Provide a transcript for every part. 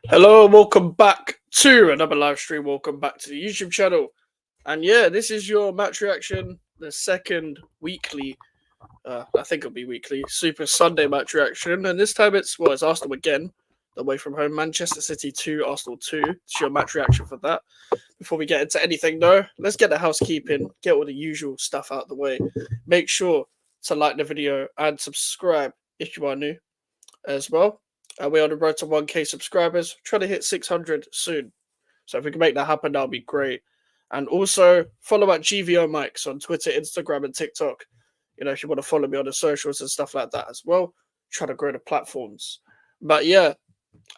Hello, welcome back to another live stream. Welcome back to the YouTube channel. And yeah, this is your match reaction, the second weekly, I think it'll be weekly, Super Sunday match reaction. And this time it's Arsenal again, away from home, Manchester City 2, Arsenal 2. It's your match reaction for that. Before we get into anything though, let's get the housekeeping, get all the usual stuff out of the way. Make sure to like the video and subscribe if you are new as well. We're on the road to 1K subscribers, trying to hit 600 soon. So if we can make that happen, that'll be great. And also follow at GVO Mikes on Twitter, Instagram, and TikTok. You know, if you want to follow me on the socials and stuff like that as well, try to grow the platforms. But yeah,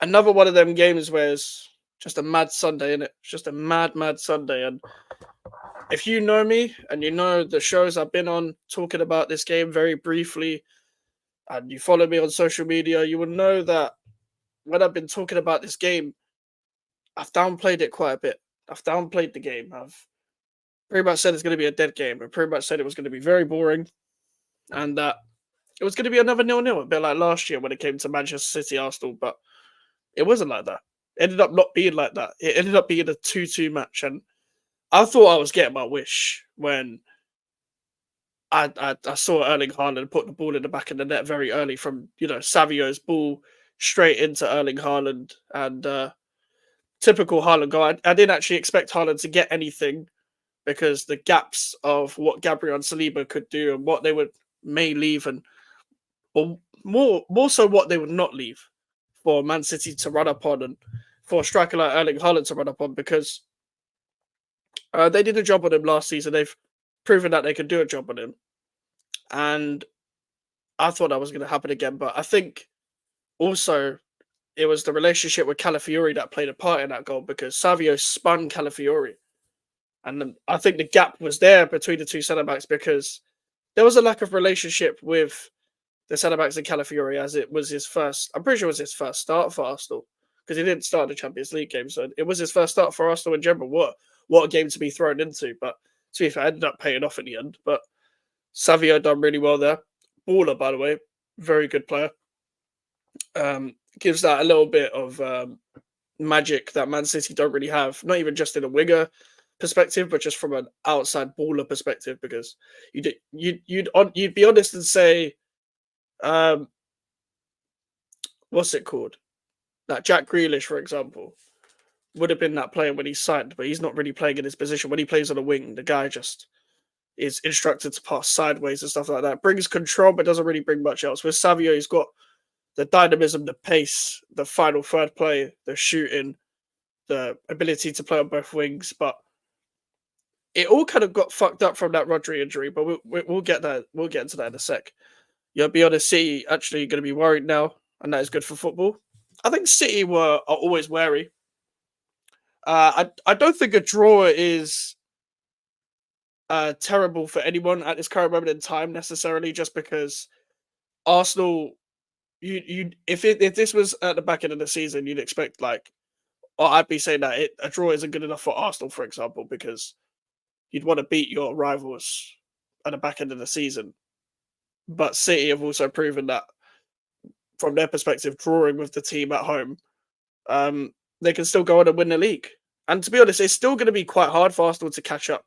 another one of them games where it's just a mad Sunday, innit? It's just a mad Sunday. And if you know me and you know the shows I've been on talking about this game very briefly, and you follow me on social media, you will know that when I've been talking about this game, I've downplayed it quite a bit. I've downplayed the game. I've pretty much said it's going to be a dead game. I pretty much said it was going to be very boring and that it was going to be another 0-0, a bit like last year when it came to Manchester City Arsenal, but it wasn't like that. It ended up not being like that. It ended up being a 2-2 match, and I thought I was getting my wish when I saw Erling Haaland put the ball in the back of the net very early from, Savio's ball straight into Erling Haaland, and typical Haaland goal. I didn't actually expect Haaland to get anything because the gaps of what Gabriel and Saliba could do and what they may leave, and or more so what they would not leave for Man City to run up on, and for a striker like Erling Haaland to run up on, because they did a job on him last season. They've proven that they can do a job on him, and I thought that was going to happen again. But I think also it was the relationship with Calafiori that played a part in that goal, because Savio spun Calafiori. And I think the gap was there between the two centre backs because there was a lack of relationship with the centre backs and Calafiori, as it was his first. I'm pretty sure it was his first start for Arsenal, because he didn't start the Champions League game, so it was his first start for Arsenal in general. What a game to be thrown into! But to be fair, ended up paying off in the end. But Savio done really well there. Baller, by the way, very good player. Gives that a little bit of magic that Man City don't really have. Not even just in a winger perspective, but just from an outside baller perspective. Because you'd be honest and say, what's it called? That Jack Grealish, for example, would have been that player when he signed, but he's not really playing in his position. When he plays on a wing, the guy just is instructed to pass sideways and stuff like that. Brings control, but doesn't really bring much else. With Savio, he's got the dynamism, the pace, the final third play, the shooting, the ability to play on both wings. But it all kind of got fucked up from that Rodri injury. But we'll get that. We'll get into that in a sec. You'll be honest, City actually going to be worried now, and that is good for football. I think City are always wary. I don't think a draw is terrible for anyone at this current moment in time necessarily, just because Arsenal, if this was at the back end of the season, you'd expect or I'd be saying that a draw isn't good enough for Arsenal, for example, because you'd want to beat your rivals at the back end of the season. But City have also proven that, from their perspective, drawing with the team at home, they can still go on and win the league. And to be honest, it's still going to be quite hard for Arsenal to catch up.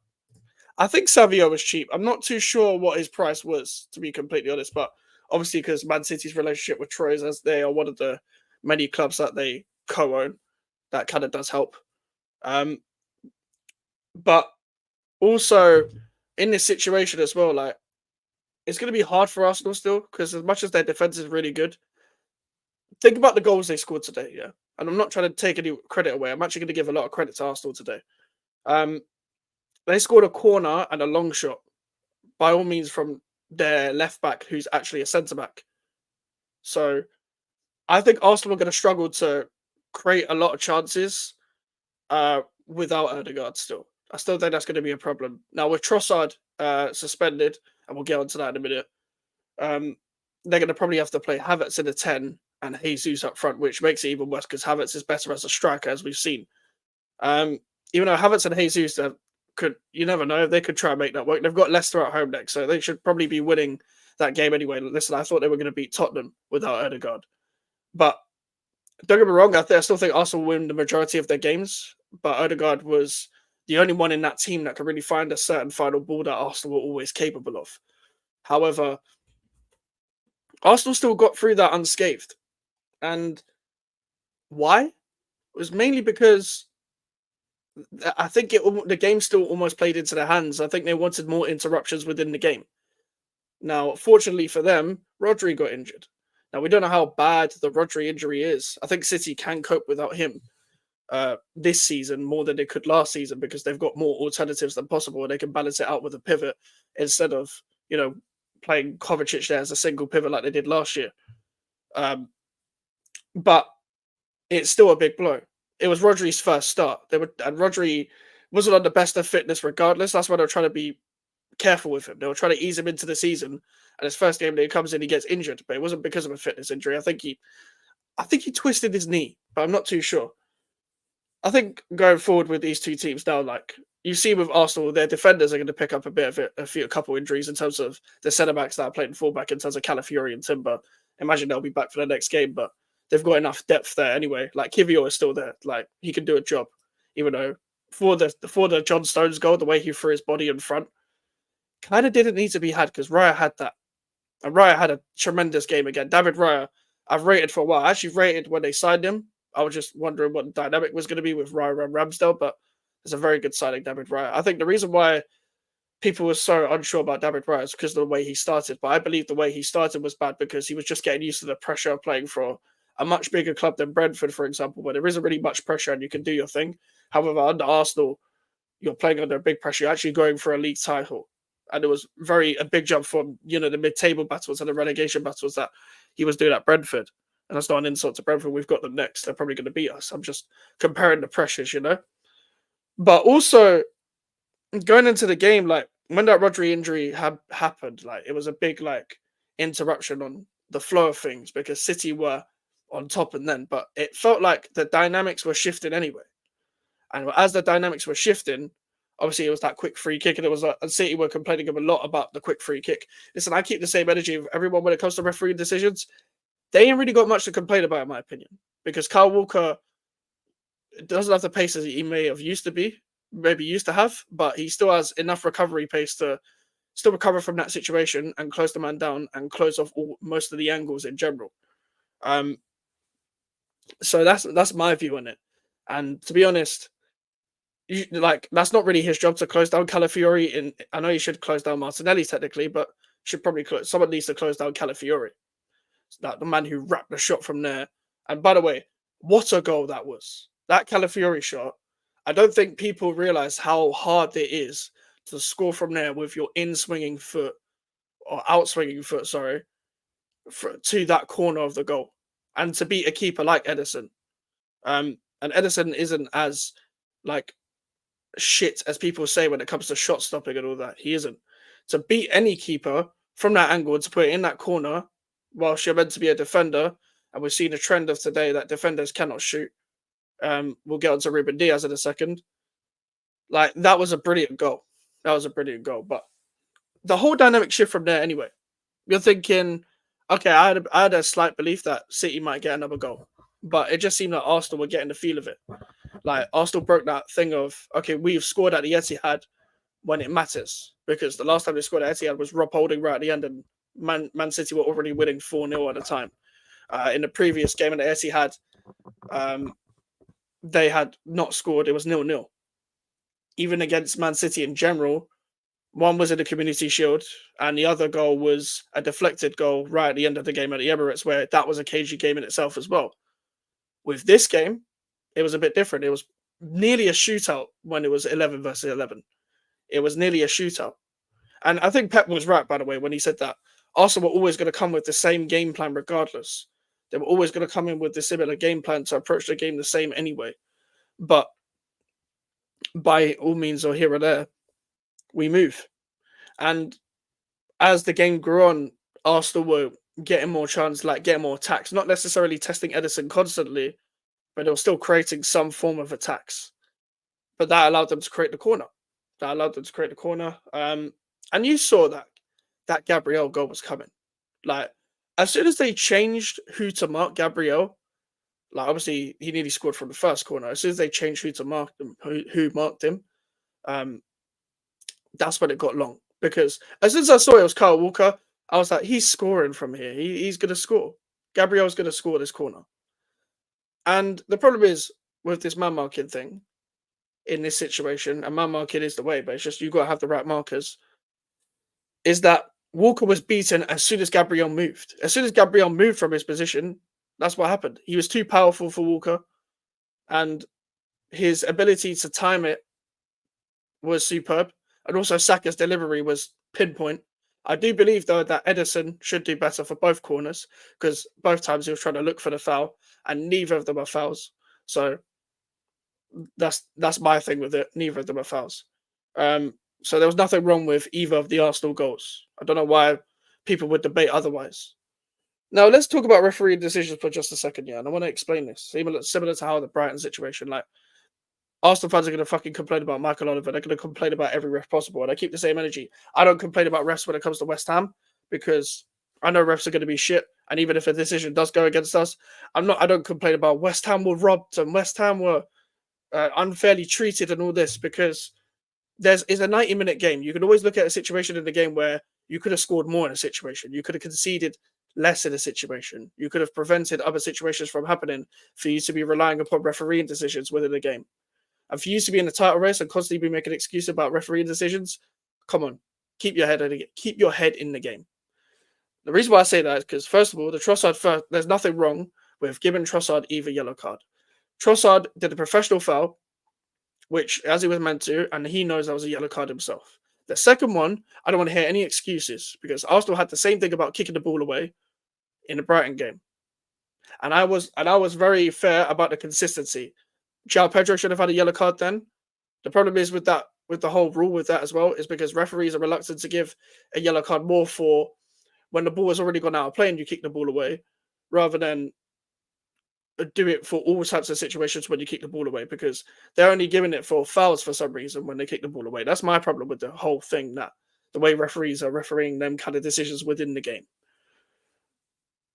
I think Savio was cheap. I'm not too sure what his price was, to be completely honest, but obviously because Man City's relationship with Troyes, as they are one of the many clubs that they co-own, that kind of does help. But also in this situation as well, it's going to be hard for Arsenal still, because as much as their defense is really good, think about the goals they scored today, yeah? And I'm not trying to take any credit away. I'm actually going to give a lot of credit to Arsenal today. They scored a corner and a long shot, by all means, from their left back, who's actually a centre back. So I think Arsenal are going to struggle to create a lot of chances without Odegaard still. I still think that's going to be a problem. Now, with Trossard suspended, and we'll get onto that in a minute, they're going to probably have to play Havertz in the 10 and Jesus up front, which makes it even worse because Havertz is better as a striker, as we've seen. Even though Havertz and Jesus you never know, they could try and make that work. They've got Leicester at home next, so they should probably be winning that game anyway. Listen, I thought they were going to beat Tottenham without Odegaard. But Don't get me wrong, I still think Arsenal win the majority of their games, but Odegaard was the only one in that team that could really find a certain final ball that Arsenal were always capable of. However, Arsenal still got through that unscathed. And why? It was mainly because I think the game still almost played into their hands. I think they wanted more interruptions within the game. Now, fortunately for them, Rodri got injured. Now, we don't know how bad the Rodri injury is. I think City can cope without him this season more than they could last season because they've got more alternatives than possible and they can balance it out with a pivot instead of, playing Kovacic there as a single pivot like they did last year. But it's still a big blow. It was Rodri's first start. And Rodri wasn't on the best of fitness regardless. That's why they're trying to be careful with him. They were trying to ease him into the season. And his first game that he comes in, he gets injured. But it wasn't because of a fitness injury. I think he twisted his knee, but I'm not too sure. I think going forward with these two teams now, like you see with Arsenal, their defenders are going to pick up a bit of it, a couple injuries in terms of the centre backs that are playing fullback in terms of Calafiori and Timber. Imagine they'll be back for the next game, but they've got enough depth there anyway. Like Kivior is still there, like he can do a job, even though for the John Stones goal, the way he threw his body in front, kind of didn't need to be had because Raya had that, and Raya had a tremendous game again. David Raya, I've rated for a while. I actually rated when they signed him. I was just wondering what the dynamic was going to be with Raya and Ramsdale, but it's a very good signing, David Raya. I think the reason why people were so unsure about David Raya is because of the way he started, but I believe the way he started was bad because he was just getting used to the pressure of playing for a much bigger club than Brentford, for example, where there isn't really much pressure and you can do your thing. However, under Arsenal, you're playing under big pressure. You're actually going for a league title. And it was a big jump from, the mid-table battles and the relegation battles that he was doing at Brentford. And that's not an insult to Brentford. We've got them next. They're probably going to beat us. I'm just comparing the pressures, But also, going into the game, like, when that Rodri injury happened, like, it was a big, like, interruption on the flow of things because City were on top and then. But it felt like the dynamics were shifting anyway. And as the dynamics were shifting, obviously it was that quick free kick, and it was and City were complaining a lot about the quick free kick. Listen, I keep the same energy of everyone when it comes to refereeing decisions. They ain't really got much to complain about, in my opinion, because Kyle Walker doesn't have the pace as he may have used to have, but he still has enough recovery pace to still recover from that situation and close the man down and close off most of the angles in general. So that's my view on it. And to be honest, that's not really his job to close down Calafiori. I know he should close down Martinelli technically, but should probably someone needs to close down Calafiori. That the man who wrapped the shot from there. And by the way, what a goal that was. That Calafiori shot. I don't think people realize how hard it is to score from there with your in-swinging foot or out-swinging foot, to that corner of the goal. And to beat a keeper like Ederson. And Ederson isn't as like shit as people say when it comes to shot stopping and all that. He isn't. To beat any keeper from that angle and to put it in that corner whilst you're meant to be a defender, and we've seen a trend of today that defenders cannot shoot. We'll get onto Ruben Diaz in a second. Like, that was a brilliant goal. But the whole dynamic shift from there anyway. You're thinking, okay, I had a slight belief that City might get another goal. But it just seemed like Arsenal were getting the feel of it. Like, Arsenal broke that thing of, okay, we've scored at the Etihad when it matters. Because the last time they scored at Etihad was Rob Holding right at the end, and Man City were already winning 4-0 at the time. In the previous game at the Etihad, they had not scored. It was 0-0. Even against Man City in general, one was in the Community Shield, and the other goal was a deflected goal right at the end of the game at the Emirates, where that was a cagey game in itself as well. With this game, it was a bit different. It was nearly a shootout when it was 11 versus 11. It was nearly a shootout. And I think Pep was right, by the way, when he said that Arsenal were always going to come with the same game plan regardless. They were always going to come in with the similar game plan to approach the game the same anyway. But by all means or here or there, we move. And as the game grew on, Arsenal were getting more chance, like getting more attacks, not necessarily testing Ederson constantly, but they were still creating some form of attacks. But that allowed them to create the corner. And you saw that Gabriel goal was coming. Like, as soon as they changed who to mark Gabriel, Like obviously he nearly scored from the first corner. As soon as they changed who to mark them, who marked him, um, that's when it got long. Because as soon as I saw it was Kyle Walker, I was like, he's scoring from here. He's gonna score. Gabriel's gonna score this corner. And the problem is with this man marking thing in this situation, and man marking is the way, but it's just you gotta have the right markers, is that Walker was beaten as soon as Gabriel moved. As soon as Gabriel moved from his position, that's what happened. He was too powerful for Walker, and his ability to time it was superb. And also Saka's delivery was pinpoint. I do believe though that Edison should do better for both corners because both times he was trying to look for the foul and neither of them are fouls. So that's my thing with it. Neither of them are fouls. So there was nothing wrong with either of the Arsenal goals. I don't know why people would debate otherwise. Now let's talk about referee decisions for just a second, yeah. And I want to explain this. Similar to how the Brighton situation, like Arsenal fans are going to fucking complain about Michael Oliver. They're going to complain about every ref possible, and I keep the same energy. I don't complain about refs when it comes to West Ham because I know refs are going to be shit. And even if a decision does go against us, I don't complain about West Ham were robbed and West Ham were unfairly treated and all this because it's a 90-minute game. You can always look at a situation in the game where you could have scored more in a situation. You could have conceded less in a situation. You could have prevented other situations from happening for you to be relying upon refereeing decisions within the game. And for you to be in the title race and constantly be making excuses about refereeing decisions, come on, keep your head in the game. The reason why I say that is because, first of all, the Trossard, there's nothing wrong with giving Trossard either yellow card. Trossard did a professional foul, which, as he was meant to, and he knows that was a yellow card himself. The second one, I don't want to hear any excuses because Arsenal had the same thing about kicking the ball away in the Brighton game. And I was very fair about the consistency. João Pedro should have had a yellow card then. The problem is with the whole rule with that as well, is because referees are reluctant to give a yellow card more for when the ball has already gone out of play and you kick the ball away, rather than do it for all types of situations when you kick the ball away, because they're only giving it for fouls for some reason when they kick the ball away. That's my problem with the whole thing, that the way referees are refereeing them kind of decisions within the game.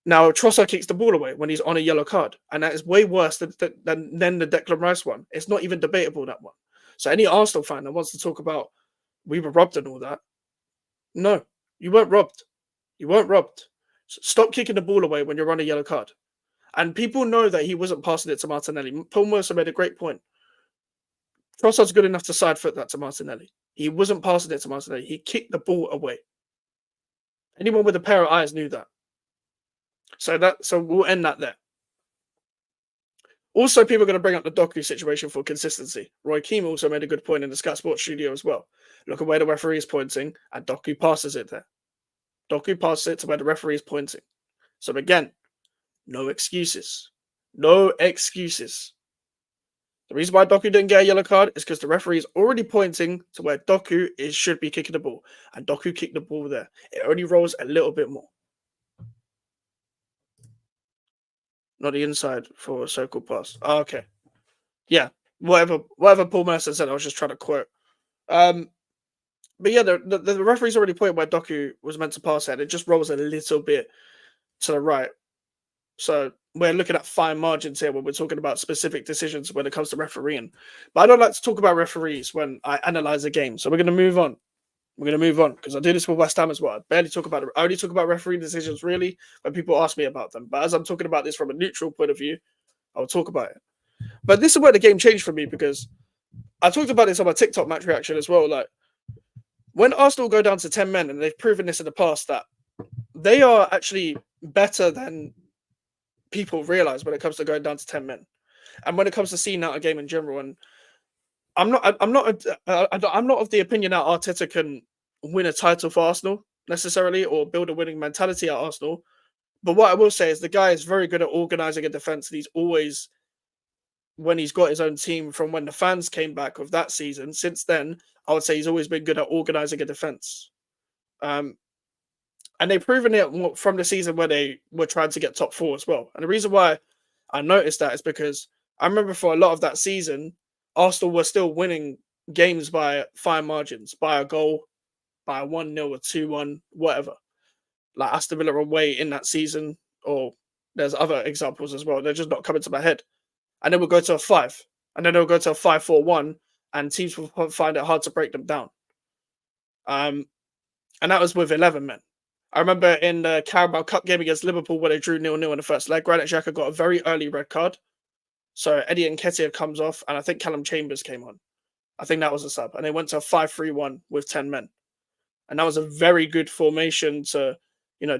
Now, Trossard kicks the ball away when he's on a yellow card, and that is way worse than the Declan Rice one. It's not even debatable, that one. So any Arsenal fan that wants to talk about we were robbed and all that, no, you weren't robbed. You weren't robbed. So stop kicking the ball away when you're on a yellow card. And people know that he wasn't passing it to Martinelli. Paul Mercer made a great point. Trossard's good enough to side foot that to Martinelli. He wasn't passing it to Martinelli. He kicked the ball away. Anyone with a pair of eyes knew that. So we'll end that there. Also, people are going to bring up the Doku situation for consistency. Roy Keane also made a good point in the Sky Sports studio as well. Look at where the referee is pointing, and Doku passes it there. Doku passes it to where the referee is pointing. So again, no excuses. No excuses. The reason why Doku didn't get a yellow card is because the referee is already pointing to where Doku should be kicking the ball. And Doku kicked the ball there. It only rolls a little bit more. Not the inside for a circle pass. Oh, okay. Yeah. Whatever Paul Mercer said, I was just trying to quote. But yeah, the referee's already pointed where Doku was meant to pass at. It just rolls a little bit to the right. So we're looking at fine margins here when we're talking about specific decisions when it comes to refereeing. But I don't like to talk about referees when I analyze a game. So we're going to move on. We're going to move on because I do this with West Ham as well. I only talk about referee decisions really when people ask me about them. But as I'm talking about this from a neutral point of view, I'll talk about it. But this is where the game changed for me because I talked about this on my TikTok match reaction as well. Like when Arsenal go down to 10 men, and they've proven this in the past, that they are actually better than people realize when it comes to going down to 10 men. And when it comes to seeing out a game in general, and I'm not of the opinion that Arteta can win a title for Arsenal necessarily or build a winning mentality at Arsenal. But what I will say is the guy is very good at organizing a defense. And he's always, when he's got his own team from when the fans came back of that season, since then, I would say he's always been good at organizing a defense. And they've proven it from the season where they were trying to get top 4 as well. And the reason why I noticed that is because I remember for a lot of that season, Arsenal were still winning games by fine margins, by a goal, by a 1-0 or 2-1, whatever. Like Aston Villa away in that season, or There's other examples as well. They're just not coming to my head. And then we'll go to a 5. And then they'll go to a 5-4-1, and teams will find it hard to break them down. And that was with 11 men. I remember in the Carabao Cup game against Liverpool where they drew 0-0 in the first leg, Granit Xhaka got a very early red card. So Eddie Nketiah comes off, and I think Callum Chambers came on. I think that was a sub. And they went to a 5-3-1 with 10 men. And that was a very good formation to,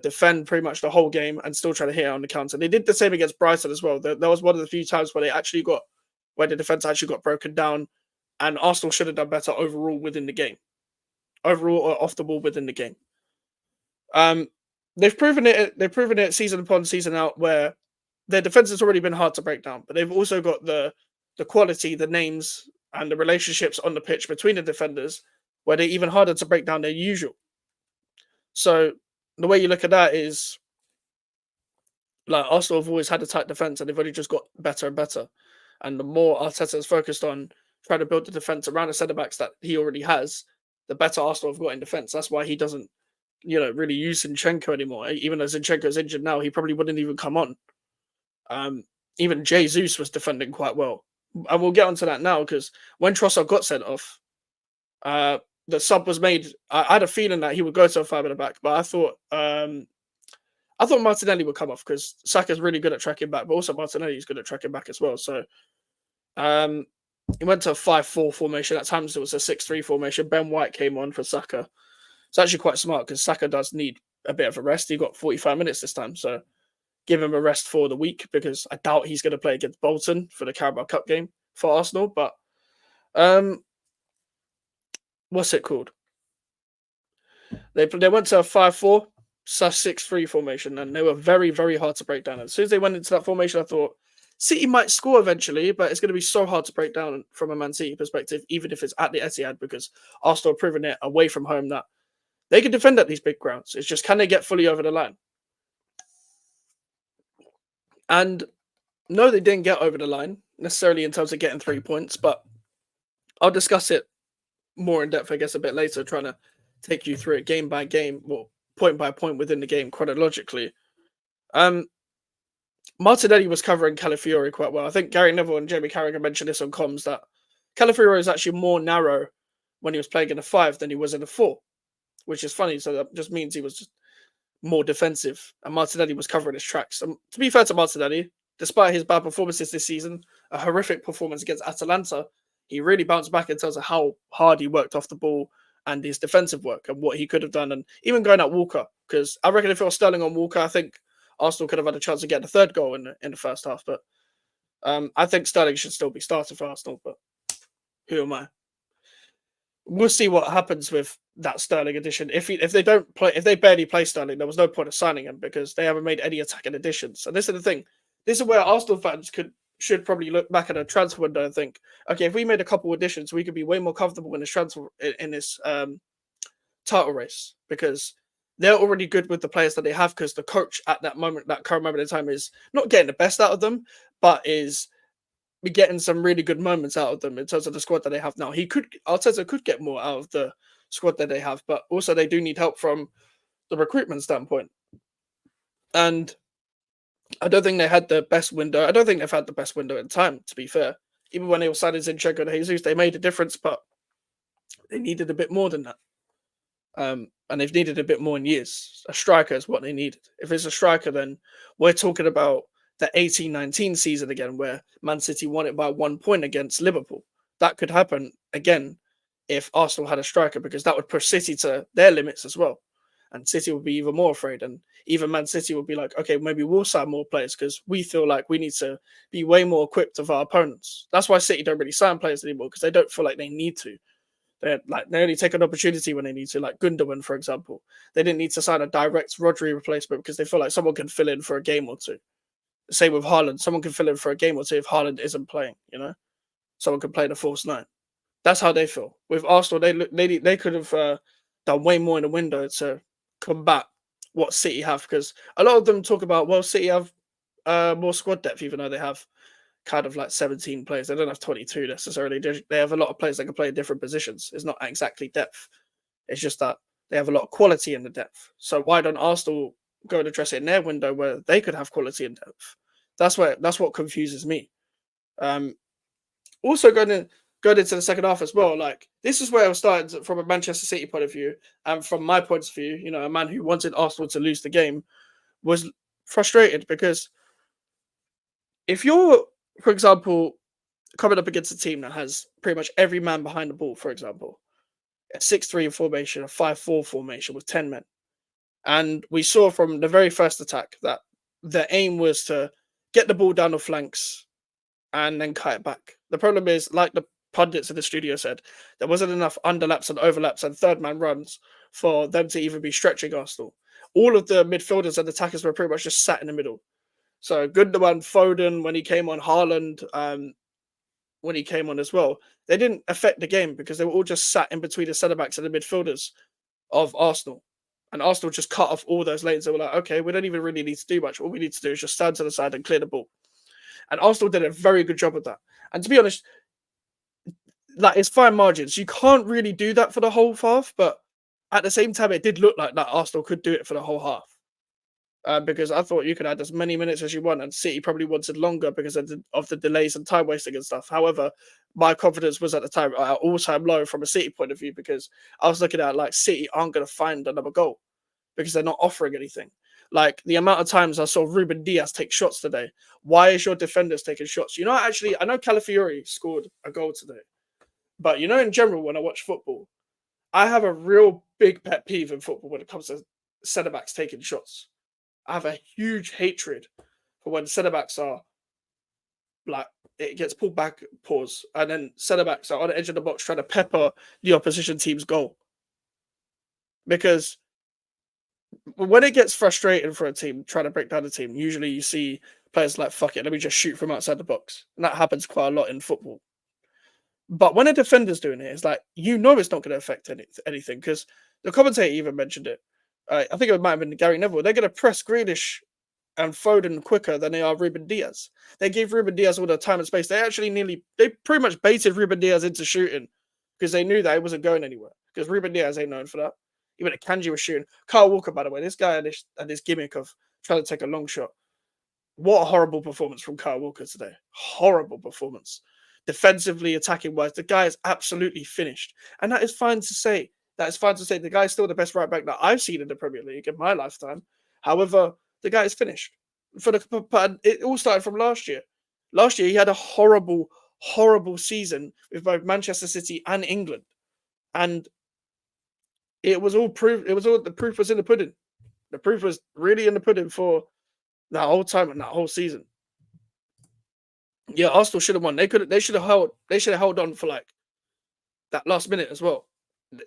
defend pretty much the whole game and still try to hit on the counter. They did the same against Brighton as well. That was one of the few times where the defense actually got broken down, and Arsenal should have done better overall within the game. Overall or off the ball within the game. They've proven it season upon season out where their defense has already been hard to break down, but they've also got the quality, the names, and the relationships on the pitch between the defenders where they're even harder to break down than usual. So the way you look at that is, like, Arsenal have always had a tight defense, and they've only just got better and better. And the more Arteta is focused on trying to build the defense around the centre backs that he already has, the better Arsenal have got in defense. That's why he doesn't, really use Zinchenko anymore. Even though Zinchenko's injured now, he probably wouldn't even come on. Even Jesus was defending quite well. And we'll get onto that now, because when Trossard got sent off, the sub was made. I had a feeling that he would go to a 5 at the back, but I thought Martinelli would come off because Saka's really good at tracking back, but also Martinelli is good at tracking back as well. So he went to a 5-4 formation. At times it was a 6-3 formation. Ben White came on for Saka. It's actually quite smart because Saka does need a bit of a rest. He got 45 minutes this time, so give him a rest for the week, because I doubt he's going to play against Bolton for the Carabao Cup game for Arsenal. But what's it called? They went to a 5-4 6-3 formation, and they were very, very hard to break down. As soon as they went into that formation, I thought City might score eventually, but it's going to be so hard to break down from a Man City perspective, even if it's at the Etihad, because Arsenal have proven it away from home that they can defend at these big grounds. It's just, can they get fully over the line? And no, they didn't get over the line necessarily in terms of getting 3 points, but I'll discuss it more in depth, I guess, a bit later, trying to take you through it game by game, or point by point within the game chronologically. Martinelli was covering Calafiori quite well. I think Gary Neville and Jamie Carragher mentioned this on comms, that Calafiori is actually more narrow when he was playing in a 5 than he was in a 4, which is funny. So that just means he was just more defensive, and Martinelli was covering his tracks. And to be fair to Martinelli, despite his bad performances this season, a horrific performance against Atalanta, he really bounced back in terms of how hard he worked off the ball and his defensive work and what he could have done, and even going at Walker, because I reckon if it was Sterling on Walker, I think Arsenal could have had a chance to get the third goal in the first half. But I think Sterling should still be starting for Arsenal, but who am I? We'll see what happens with that Sterling addition. If they barely play Sterling, there was no point of signing him, because they haven't made any attacking additions. And this is the thing. This is where Arsenal fans should probably look back at a transfer window and think, okay, if we made a couple additions, we could be way more comfortable in this title race, because they're already good with the players that they have, because the coach at that current moment in time, is not getting the best out of them, but is getting some really good moments out of them in terms of the squad that they have now. Arteta could get more out of the squad that they have, but also they do need help from the recruitment standpoint. And I don't think they had the best window. I don't think they've had the best window in time, to be fair. Even when they were signing Zinchenko and Jesus, they made a difference, but they needed a bit more than that. And they've needed a bit more in years. A striker is what they needed. If it's a striker, then we're talking about the 18-19 season again, where Man City won it by 1 point against Liverpool. That could happen again if Arsenal had a striker, because that would push City to their limits as well. And City would be even more afraid. And even Man City would be like, okay, maybe we'll sign more players, because we feel like we need to be way more equipped of our opponents. That's why City don't really sign players anymore, because they don't feel like they need to. They only take an opportunity when they need to, like Gundogan, for example. They didn't need to sign a direct Rodri replacement because they feel like someone can fill in for a game or two. Same with Haaland. Someone can fill in for a game or two if Haaland isn't playing, Someone can play the false 9. That's how they feel. With Arsenal, they could have done way more in the window to combat what City have, because a lot of them talk about, well, City have more squad depth, even though they have kind of like 17 players. They don't have 22 necessarily. They have a lot of players that can play in different positions. It's not exactly depth. It's just that they have a lot of quality in the depth. So why don't Arsenal go and address it in their window where they could have quality and depth. That's what confuses me. Um, Also going into the second half as well. Like this is where I started from a Manchester City point of view, and from my point of view, a man who wanted Arsenal to lose the game was frustrated because if you're, for example, coming up against a team that has pretty much every man behind the ball, for example, a 6-3 formation, a 5-4 formation with 10 men. And we saw from the very first attack that the aim was to get the ball down the flanks and then cut it back. The problem is, like the pundits in the studio said, there wasn't enough underlaps and overlaps and third man runs for them to even be stretching Arsenal. All of the midfielders and attackers were pretty much just sat in the middle. So Gundogan, Foden, when he came on, Haaland, when he came on as well, they didn't affect the game because they were all just sat in between the centre backs and the midfielders of Arsenal. And Arsenal just cut off all those lanes. They were like, okay, we don't even really need to do much. All we need to do is just stand to the side and clear the ball. And Arsenal did a very good job of that. And to be honest, like it's fine margins. You can't really do that for the whole half, but at the same time, it did look like that Arsenal could do it for the whole half. Because I thought you could add as many minutes as you want, and City probably wanted longer because of the delays and time wasting and stuff. However, my confidence was at the time at all-time low from a City point of view because I was looking at like City aren't going to find another goal because they're not offering anything. Like the amount of times I saw Ruben Diaz take shots today. Why is your defenders taking shots? I know Calafiori scored a goal today, but in general, when I watch football, I have a real big pet peeve in football when it comes to centre backs taking shots. I have a huge hatred for when centre backs are like it gets pulled back, pause, and then centre backs are on the edge of the box trying to pepper the opposition team's goal. Because when it gets frustrating for a team trying to break down the team, usually you see players like, fuck it, let me just shoot from outside the box. And that happens quite a lot in football. But when a defender's doing it, it's like, it's not going to affect anything because the commentator even mentioned it. I think it might have been Gary Neville. They're going to press Grealish and Foden quicker than they are Ruben Diaz. They gave Ruben Diaz all the time and space. They pretty much baited Ruben Diaz into shooting because they knew that he wasn't going anywhere. Because Ruben Diaz ain't known for that. Even Akanji was shooting. Kyle Walker, by the way, this guy and this gimmick of trying to take a long shot. What a horrible performance from Kyle Walker today. Horrible performance. Defensively, attacking wise, the guy is absolutely finished. And that is fine to say. The guy is still the best right back that I've seen in the Premier League in my lifetime. However, the guy is finished. It all started from last year. Last year, he had a horrible, horrible season with both Manchester City and England. And it was all proof. The proof was in the pudding. The proof was really in the pudding for that whole time and that whole season. Yeah, Arsenal should have won. They should have held on for like that last minute as well.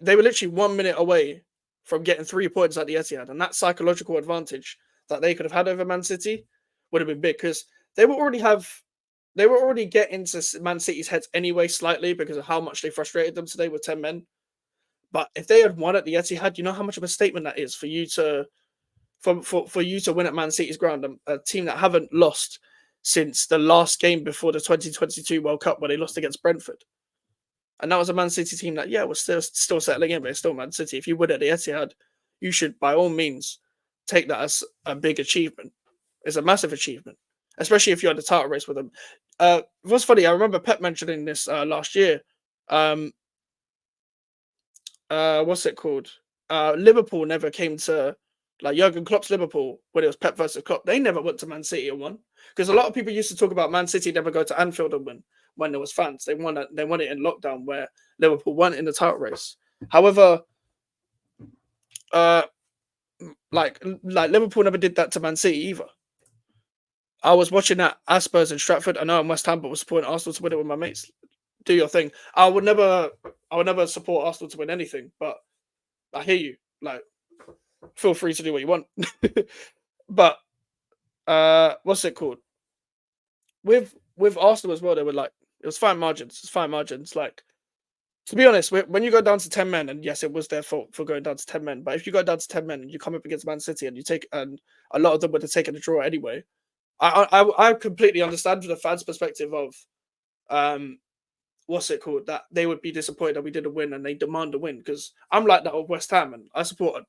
They were literally 1 minute away from getting 3 points at the Etihad, and that psychological advantage that they could have had over Man City would have been big because they were already getting to Man City's heads anyway slightly because of how much they frustrated them today with 10 men. But if they had won at the Etihad, you know how much of a statement that is for you to win at Man City's ground, a team that haven't lost since the last game before the 2022 World Cup where they lost against Brentford. And that was a Man City team that, was still settling in, but it's still Man City. If you win at the Etihad, you should, by all means, take that as a big achievement. It's a massive achievement, especially if you're in the title race with them. What's funny, I remember Pep mentioning this last year. What's it called? Liverpool never came to, like Jurgen Klopp's Liverpool, when it was Pep versus Klopp. They never went to Man City and won. Because a lot of people used to talk about Man City never go to Anfield and win when there was fans. They won it in lockdown where Liverpool won in the title race. However, like Liverpool never did that to Man City either. I was watching that at Spurs in Stratford. I know I'm West Ham, but was supporting Arsenal to win it with my mates. Do your thing. I would never support Arsenal to win anything, but I hear you. Like, feel free to do what you want. But what's it called? With Arsenal as well, they were like, it was fine margins. It's fine margins. Like, to be honest, when you go down to 10 men, and yes, it was their fault for going down to 10 men, but if you go down to 10 men and you come up against Man City and a lot of them would have taken a draw anyway, I completely understand from the fans' perspective of what's it called, that they would be disappointed that we didn't win and they demand a win, because I'm like that with West Ham and I support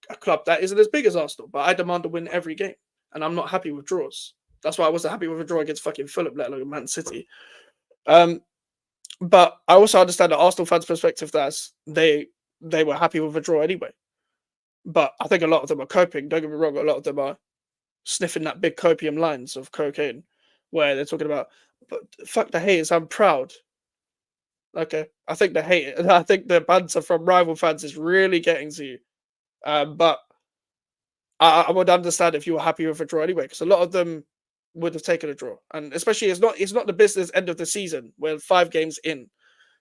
a club that isn't as big as Arsenal, but I demand to win every game, and I'm not happy with draws. That's why I wasn't happy with a draw against fucking Fulham, let alone Man City. But I also understand the Arsenal fans' perspective that they were happy with a draw anyway. But I think a lot of them are coping. Don't get me wrong, a lot of them are sniffing that big copium lines of cocaine, where they're talking about, but fuck the haters, I'm proud. Okay, I think the banter from rival fans is really getting to you. But I would understand if you were happy with a draw anyway, because a lot of them would have taken a draw, and especially it's not the business end of the season. We're 5 games in,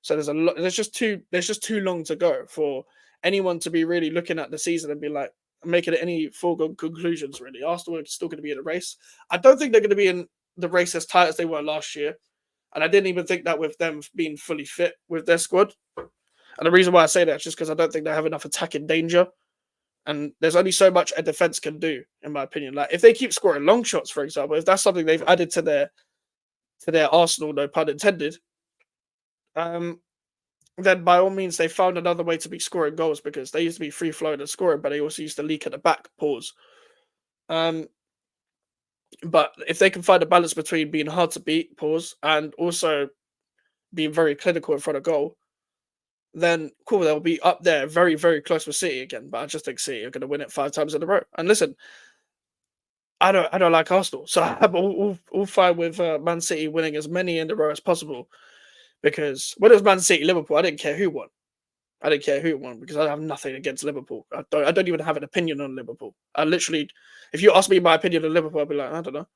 so there's a lot. There's just too long to go for anyone to be really looking at the season and be like making it any foregone conclusions. Really, Arsenal are still going to be in the race. I don't think they're going to be in the race as tight as they were last year, and I didn't even think that with them being fully fit with their squad. And the reason why I say that is just because I don't think they have enough attacking danger. And there's only so much a defense can do, in my opinion. Like if they keep scoring long shots, for example, if that's something they've added to their arsenal, no pun intended, then by all means they found another way to be scoring goals, because they used to be free flowing and scoring, but they also used to leak at the back. Pause. But if they can find a balance between being hard to beat, pause, and also being very clinical in front of goal, then cool, they'll be up there very, very close with City again. But I just think City are going to win it 5 times in a row. And listen, I don't like Arsenal, so I'm all fine with Man City winning as many in a row as possible. Because when it was Man City Liverpool, I didn't care who won. I didn't care who won because I have nothing against Liverpool. I don't even have an opinion on Liverpool. I literally, if you ask me my opinion on Liverpool, I'd be like, I don't know.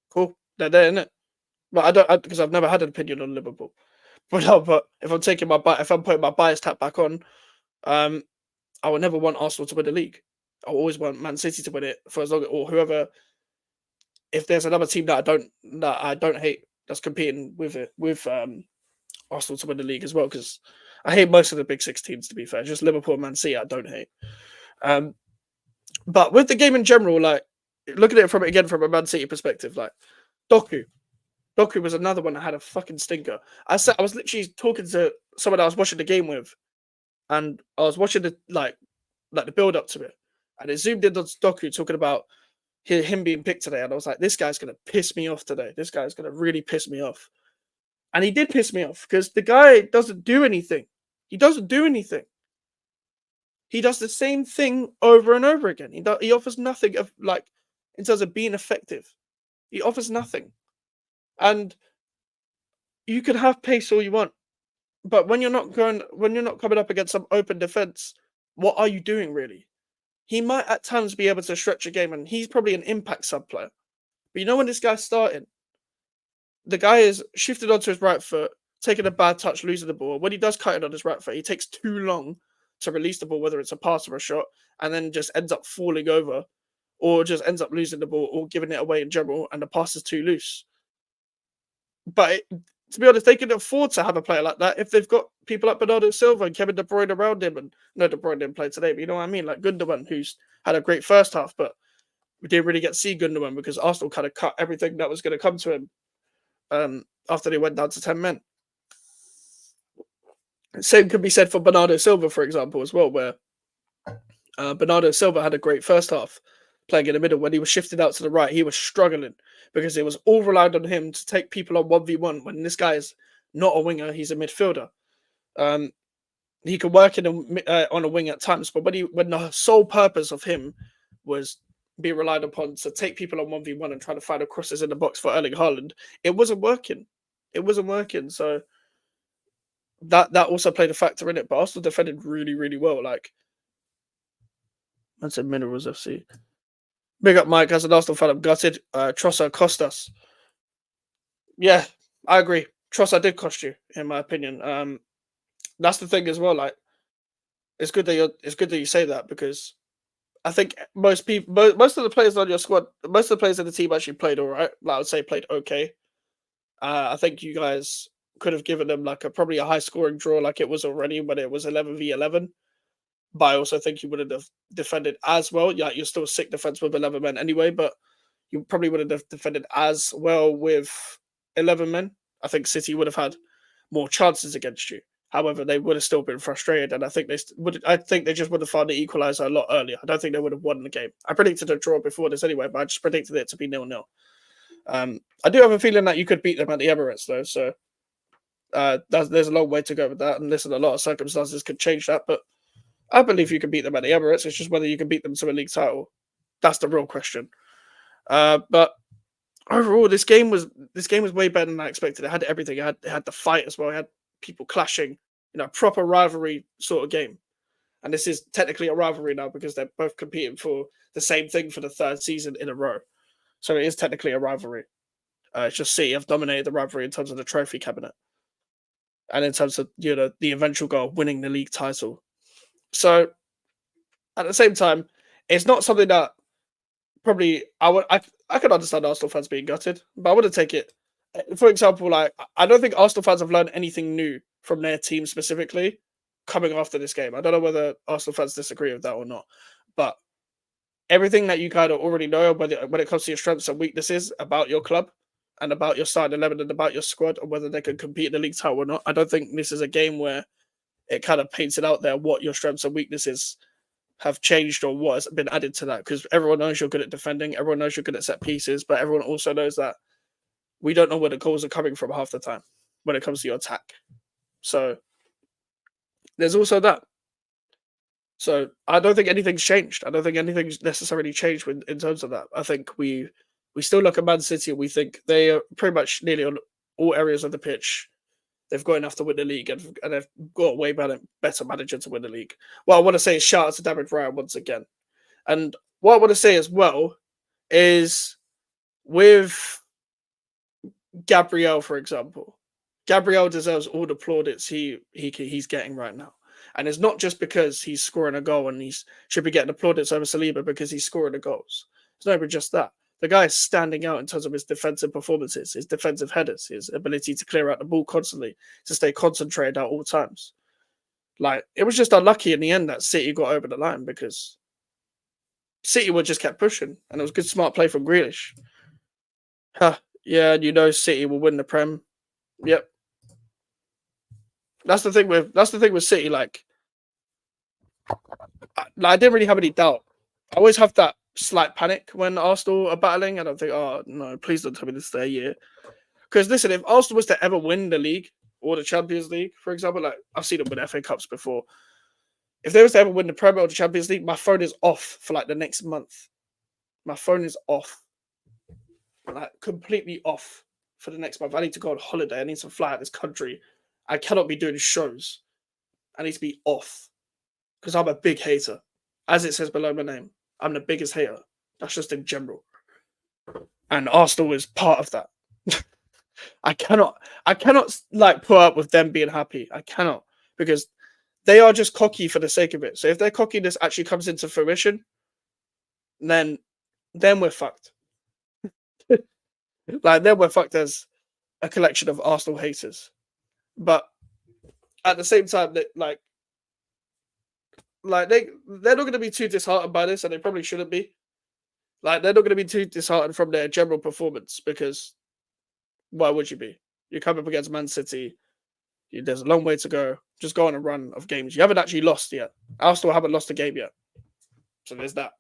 Cool, they're there, innit? But I don't, because I've never had an opinion on Liverpool. But no, but if I'm putting my bias tap back on, I will never want Arsenal to win the league. I'll always want Man City to win it for as long, or whoever. If there's another team that I don't hate that's competing with Arsenal to win the league as well, because I hate most of the big 6 teams, to be fair. Just Liverpool and Man City I don't hate. But with the game in general, like looking at it from a Man City perspective, like Doku was another one that had a fucking stinker. I was literally talking to someone I was watching the game with, and I was watching the the build up to it, and it zoomed in on Doku talking about him being picked today, and I was like, this guy's gonna piss me off today. This guy's gonna really piss me off. And he did piss me off because the guy doesn't do anything. He doesn't do anything. He does the same thing over and over again. He offers nothing of in terms of being effective. He offers nothing. And you can have pace all you want, but when you're not coming up against some open defense, what are you doing really? He might at times be able to stretch a game, and he's probably an impact sub player. But you know when this guy's starting, the guy is shifted onto his right foot, taking a bad touch, losing the ball. When he does cut it on his right foot, he takes too long to release the ball, whether it's a pass or a shot, and then just ends up falling over, or just ends up losing the ball, or giving it away in general, and the pass is too loose. But to be honest, they can afford to have a player like that if they've got people like Bernardo Silva and Kevin De Bruyne around him. And no, De Bruyne didn't play today, but you know what I mean? Like Gundogan, who's had a great first half, but we didn't really get to see Gundogan because Arsenal kind of cut everything that was going to come to him after they went down to 10 men. Same could be said for Bernardo Silva, for example, as well, where Bernardo Silva had a great first half playing in the middle. When he was shifted out to the right, he was struggling because it was all relied on him to take people on 1v1 when this guy is not a winger, he's a midfielder. He could work on a wing at times, but when the sole purpose of him was being relied upon to take people on 1v1 and try to find crosses in the box for Erling Haaland, it wasn't working. So that also played a factor in it, but Arsenal defended really, really well. I said Minerals FC. Big up Mike, as an Arsenal fan, I'm gutted. Trossard cost us. Yeah, I agree. Trossard did cost you, in my opinion. That's the thing as well. It's good that you say that, because I think most of the players on your squad, most of the players in the team actually played all right. I would say played okay. I think you guys could have given them probably a high scoring draw like it was already when it was 11v11. But I also think you wouldn't have defended as well. Yeah, you're still a sick defense with 11 men anyway, but you probably wouldn't have defended as well with 11 men. I think City would have had more chances against you. However, they would have still been frustrated, and I think I think they just would have found the equaliser a lot earlier. I don't think they would have won the game. I predicted a draw before this anyway, but I just predicted it to be 0-0. I do have a feeling that you could beat them at the Emirates, though. So there's a long way to go with that, and listen, a lot of circumstances could change that. But I believe you can beat them at the Emirates. It's just whether you can beat them to a league title. That's the real question. But overall, this game was way better than I expected. It had everything. It had the fight as well. It had people clashing. Proper rivalry sort of game. And this is technically a rivalry now because they're both competing for the same thing for the third season in a row. So it is technically a rivalry. It's just City have dominated the rivalry in terms of the trophy cabinet. And in terms of, the eventual goal, winning the league title. So, at the same time, it's not something that probably I could understand Arsenal fans being gutted, but I wouldn't take it. For example, I don't think Arsenal fans have learned anything new from their team specifically coming after this game. I don't know whether Arsenal fans disagree with that or not, but everything that you kind of already know when it comes to your strengths and weaknesses about your club and about your starting 11 and about your squad and whether they can compete in the league title or not, I don't think this is a game where it kind of paints it out there what your strengths and weaknesses have changed or what has been added to that, because everyone knows you're good at defending, everyone knows you're good at set pieces, but everyone also knows that we don't know where the goals are coming from half the time when it comes to your attack. So there's also that. So I don't think anything's changed. I don't think anything's necessarily changed in terms of that. I think we still look at Man City and we think they are pretty much nearly on all areas of the pitch. They've got enough to win the league, and they've got a way better manager to win the league. What I want to say is shout out to David Raya once again. And what I want to say as well is with Gabriel, for example, Gabriel deserves all the plaudits he's getting right now. And it's not just because he's scoring a goal and he should be getting plaudits over Saliba because he's scoring the goals. It's not even just that. The guy is standing out in terms of his defensive performances, his defensive headers, his ability to clear out the ball constantly, to stay concentrated at all times. It was just unlucky in the end that City got over the line because City were just kept pushing, and it was good, smart play from Grealish. Yeah, City will win the Prem. Yep. That's the thing with City. I didn't really have any doubt. I always have that slight panic when Arsenal are battling, and I think, oh no, please don't tell me this is their year. Because listen, if Arsenal was to ever win the league or the Champions League, for example, I've seen them win FA Cups before. If they was to ever win the Premier or the Champions League, my phone is off for the next month. My phone is off, completely off for the next month. I need to go on holiday. I need to fly out of this country. I cannot be doing shows. I need to be off because I'm a big hater, as it says below my name. I'm the biggest hater. That's just in general. And Arsenal is part of that. I cannot put up with them being happy. I cannot, because they are just cocky for the sake of it. So if their cockiness actually comes into fruition, then we're fucked. Then we're fucked as a collection of Arsenal haters. But at the same time, they're not going to be too disheartened by this, and they probably shouldn't be. They're not going to be too disheartened from their general performance, because why would you be? You're coming up against Man City. There's a long way to go. Just go on a run of games. You haven't actually lost yet. Arsenal haven't lost a game yet. So there's that.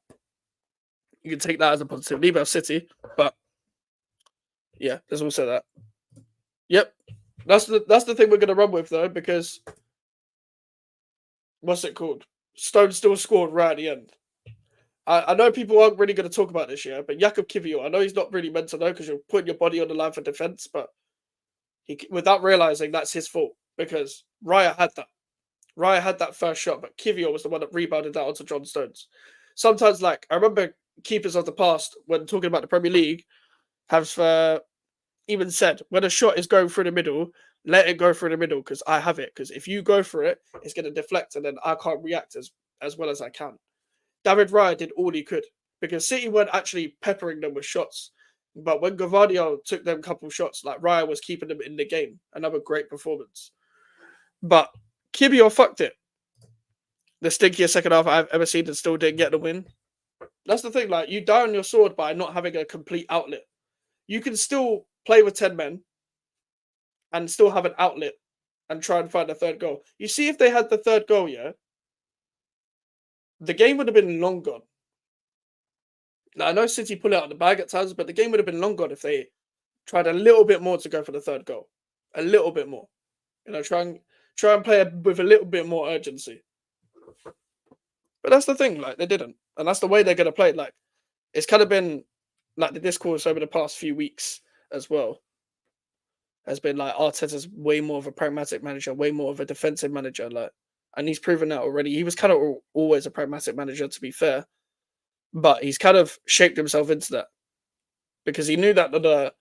You can take that as a positive. Leave out City, but yeah, there's also that. Yep. That's the thing we're going to run with, though, because what's it called? Stones still scored right at the end. I know people aren't really going to talk about this year, but Jakub Kiwior, I know he's not really meant to know because you're putting your body on the line for defense, but without realizing that's his fault, because Raya had that. Raya had that first shot, but Kiwior was the one that rebounded that onto John Stones. Sometimes, I remember keepers of the past, when talking about the Premier League, have even said, when a shot is going through the middle, let it go through the middle because I have it. Because if you go for it, it's going to deflect and then I can't react as well as I can. David Raya did all he could because City weren't actually peppering them with shots. But when Gavardio took them couple shots, Raya was keeping them in the game. Another great performance. But Kiwior fucked it. The stinkiest second half I've ever seen and still didn't get the win. That's the thing. You die on your sword by not having a complete outlet. You can still play with 10 men and still have an outlet and try and find a third goal. You see, if they had the third goal, yeah, the game would have been long gone. Now, I know City pull it out of the bag at times, but the game would have been long gone if they tried a little bit more to go for the third goal. A little bit more. Try and play with a little bit more urgency. But that's the thing, like, they didn't. And that's the way they're going to play. Like, it's kind of been, like, the discourse over the past few weeks as well has been, like, Arteta's way more of a pragmatic manager, way more of a defensive manager. Like, and he's proven that already. He was kind of always a pragmatic manager, to be fair. But he's kind of shaped himself into that. Because he knew that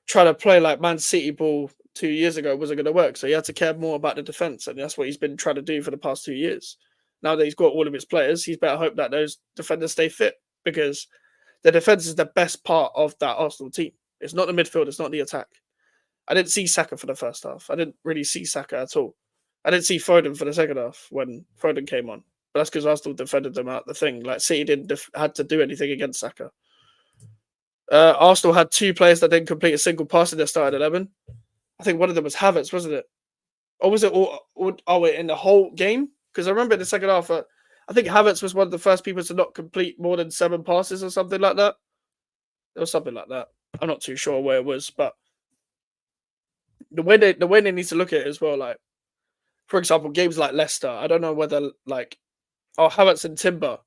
trying to play like Man City ball 2 years ago wasn't going to work. So he had to care more about the defence. And that's what he's been trying to do for the past 2 years. Now that he's got all of his players, he's better hope that those defenders stay fit, because the defence is the best part of that Arsenal team. It's not the midfield, it's not the attack. I didn't see Saka for the first half. I didn't really see Saka at all. I didn't see Foden for the second half when Foden came on. But that's because Arsenal defended them out the thing. Like, City didn't had to do anything against Saka. Arsenal had 2 players that didn't complete a single pass in their starting 11. I think one of them was Havertz, wasn't it? Or was it in the whole game? Because I remember in the second half, I think Havertz was one of the first people to not complete more than 7 passes or something like that. It was something like that. I'm not too sure where it was, but the way they need to look at it as well, like, for example, games like Leicester, I don't know whether, like, Havertz and Timber.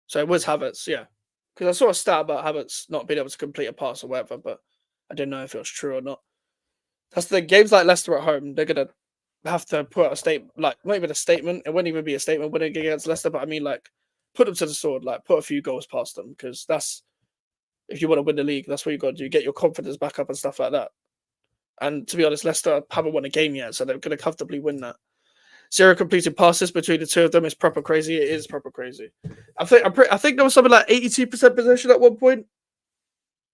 So it was Havertz, yeah. Because I saw a stat about Havertz not being able to complete a pass or whatever, but I didn't know if it was true or not. That's the games like Leicester at home, they're going to have to put out a statement, like, not even a statement. It wouldn't even be a statement winning against Leicester, but I mean, like, put them to the sword, like, put a few goals past them, because that's, if you want to win the league, that's what you got to do. Get your confidence back up and stuff like that. And to be honest, Leicester haven't won a game yet, so they're going to comfortably win that. 0 completed passes between the two of them is proper crazy. It is proper crazy. I think there was something like 82% possession at one point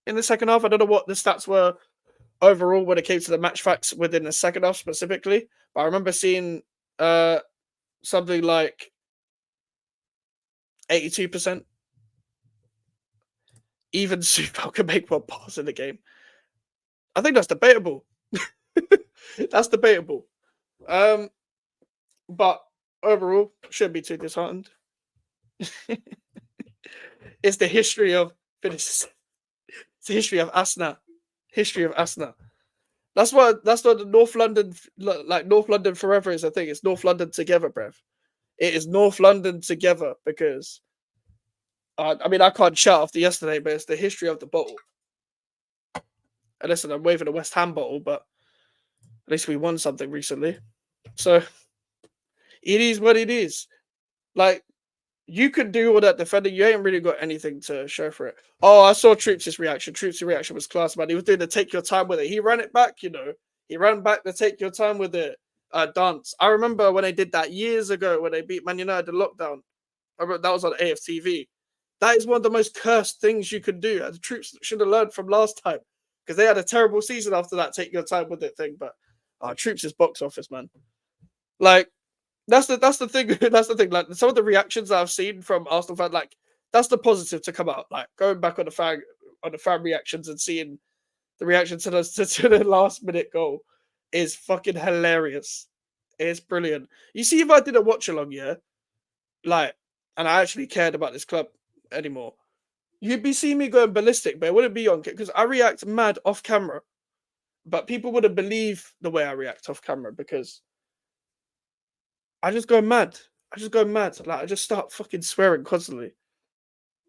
in the second half. I don't know what the stats were overall when it came to the match facts within the second half specifically, but I remember seeing something like 82%. Even Supal can make 1 pass in the game. I think that's debatable. That's debatable. But overall, shouldn't be too disheartened. It's the history of finishes. It's the history of Asna. History of Asna. That's what the North London, like, North London forever is a thing. It's North London together, bruv. It is North London together, because I mean, I can't shout after yesterday, but it's the history of the bottle. And listen, I'm waving a West Ham bottle, but at least we won something recently. So it is what it is. Like, you could do all that defending. You ain't really got anything to show for it. Oh, I saw Troops' reaction. Troops' reaction was class, man. He was doing the take your time with it. He ran it back, you know. He ran back the take your time with it dance. I remember when they did that years ago when they beat Man United in lockdown. That was on AFTV. That is one of the most cursed things you can do. The Troops should have learned from last time, because they had a terrible season after that take your time with it thing. But Troops is box office, man. Like, that's the thing. That's the thing. Like, some of the reactions that I've seen from Arsenal fans, like, that's the positive to come out. Like, going back on the fan reactions and seeing the reaction to the last minute goal is fucking hilarious. It's brilliant. You see, if I did a watch along, yeah, like, and I actually cared about this club anymore, you'd be seeing me going ballistic, but it wouldn't be on, because I react mad off camera, but people wouldn't believe the way I react off camera, because I just go mad. Like, I just start fucking swearing constantly.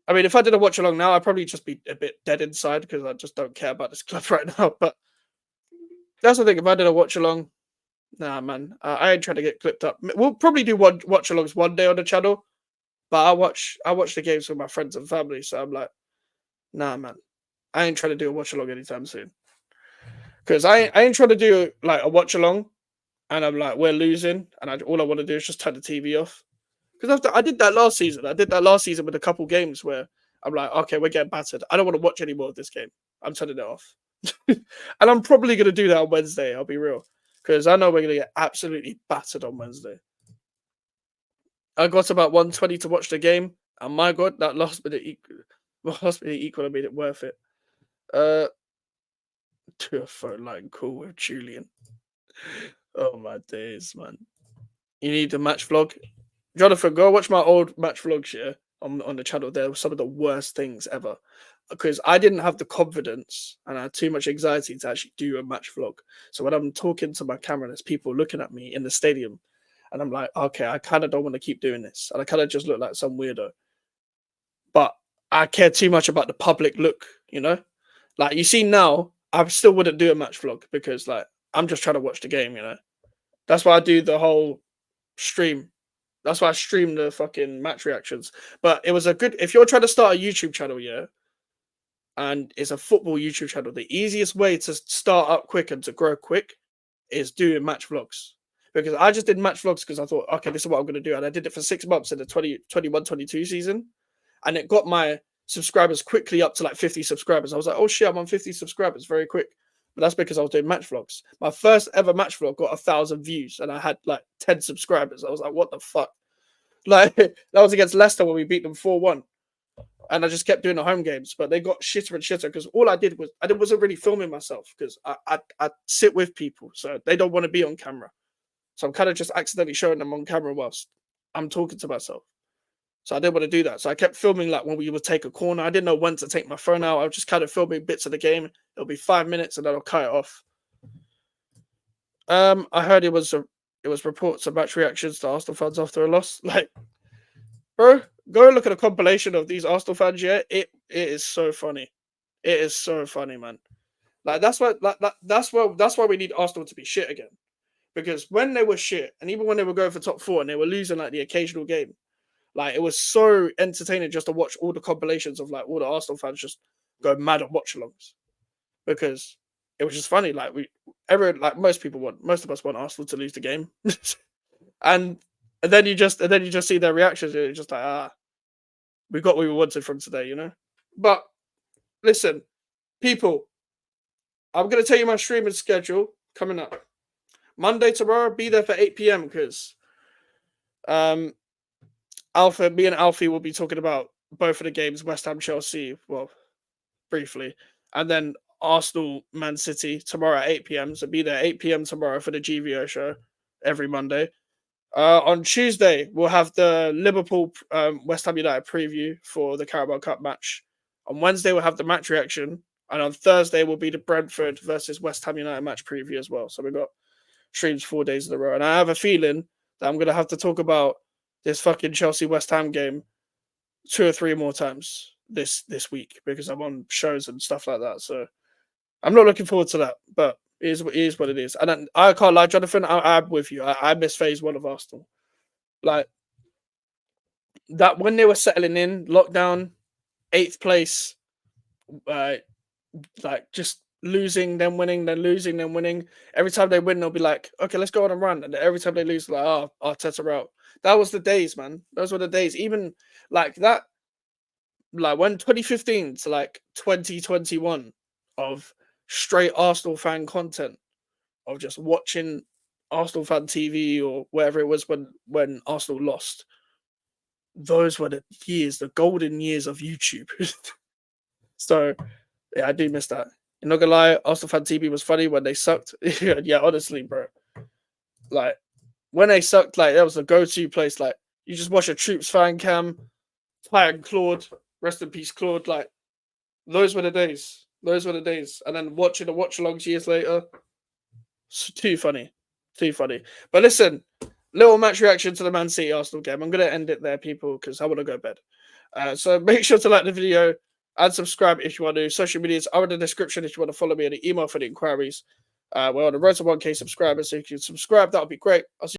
I mean, if I did a watch along now, I'd probably just be a bit dead inside, because I just don't care about this club right now. But that's the thing. If I did a watch along, nah, man, I ain't trying to get clipped up. We'll probably do watch alongs one day on the channel, but I watch the games with my friends and family. So I'm like, nah, man, I ain't trying to do a watch along anytime soon, because I ain't trying to do like a watch along and I'm like, we're losing, and all I want to do is just turn the TV off. Because I did that last season. I did that last season with a couple games where I'm like, okay, we're getting battered. I don't want to watch any more of this game. I'm turning it off. And I'm probably going to do that on Wednesday, I'll be real. Because I know we're going to get absolutely battered on Wednesday. I got about 120 to watch the game, and my God, that last minute equal made it worth it. To a phone line call with Julian. Oh my days, man. You need a match vlog. Jonathan, go watch my old match vlogs, yeah, on the channel. There were some of the worst things ever. Because I didn't have the confidence and I had too much anxiety to actually do a match vlog. So when I'm talking to my camera, there's people looking at me in the stadium, and I'm like, okay, I kind of don't want to keep doing this, and I kind of just look like some weirdo. But I care too much about the public look, you know. Like you see now, I still wouldn't do a match vlog because like I'm just trying to watch the game, you know. That's why I do the whole stream. That's why I stream the fucking match reactions. But it was a good. If you're trying to start a YouTube channel, yeah, and it's a football YouTube channel, the easiest way to start up quick and to grow quick is doing match vlogs. Because I just did match vlogs because I thought, okay, this is what I'm going to do. And I did it for 6 months in the 2021-22 season. And it got my subscribers quickly up to like 50 subscribers. I was like, oh shit, I'm on 50 subscribers very quick. But that's because I was doing match vlogs. My first ever match vlog got 1,000 views and I had like 10 subscribers. I was like, what the fuck? Like, that was against Leicester when we beat them 4-1. And I just kept doing the home games, but they got shitter and shitter because all I did was I wasn't really filming myself because I sit with people, so they don't want to be on camera. So I'm kind of just accidentally showing them on camera whilst I'm talking to myself. So I didn't want to do that. So I kept filming like when we would take a corner. I didn't know when to take my phone out. I was just kind of filming bits of the game. It'll be 5 minutes and then I'll cut it off. I heard it was reports of match reactions to Arsenal fans after a loss. Like, bro, go look at a compilation of these Arsenal fans. Yeah, it is so funny. It is so funny, man. Like that's why that's why we need Arsenal to be shit again. Because when they were shit, and even when they were going for top four and they were losing like the occasional game, like it was so entertaining just to watch all the compilations of like all the Arsenal fans just go mad at watch-alongs. Because it was just funny. Like most of us want Arsenal to lose the game. and then you just see their reactions, and it's just like, we got what we wanted from today, you know? But listen, people, I'm gonna tell you my streaming schedule coming up. Monday tomorrow, be there for 8 p.m. because me and Alfie will be talking about both of the games, West Ham, Chelsea, well, briefly, and then Arsenal, Man City tomorrow at 8 p.m. So be there 8 p.m. tomorrow for the GVO show every Monday. On Tuesday, we'll have the Liverpool West Ham United preview for the Carabao Cup match. On Wednesday, we'll have the match reaction. And on Thursday, will be the Brentford versus West Ham United match preview as well. So we've got streams 4 days in a row. And I have a feeling that I'm going to have to talk about this fucking Chelsea West Ham game 2 or 3 more times this week because I'm on shows and stuff like that. So I'm not looking forward to that. But it is what it is. And I can't lie, Jonathan, I'm with you. I miss phase 1 of Arsenal. Like, that when they were settling in, lockdown, 8th place, like just losing, then winning, then losing, then winning. Every time they win, they'll be like, okay, let's go on a run. And every time they lose, like, oh, Arteta out. That was the days, man. Those were the days. Even like that, like when 2015 to like 2021 of straight Arsenal fan content, of just watching Arsenal fan TV or whatever it was when Arsenal lost. Those were the years, the golden years of YouTube. So yeah, I do miss that. You're not gonna lie, Arsenal fan TV was funny when they sucked. Yeah, honestly, bro. Like when they sucked, like that was the go-to place. Like you just watch a Troops fan cam, Titan Claude, rest in peace, Claude. Like those were the days. Those were the days. And then watching the watch-alongs years later. Too funny. Too funny. But listen, little match reaction to the Man City Arsenal game. I'm going to end it there, people, because I want to go to bed. So make sure to like the video and subscribe if you want to. Social medias are in the description if you want to follow me and the email for the inquiries. We're on the road to 1K subscribers, so if you can subscribe, that would be great. I'll see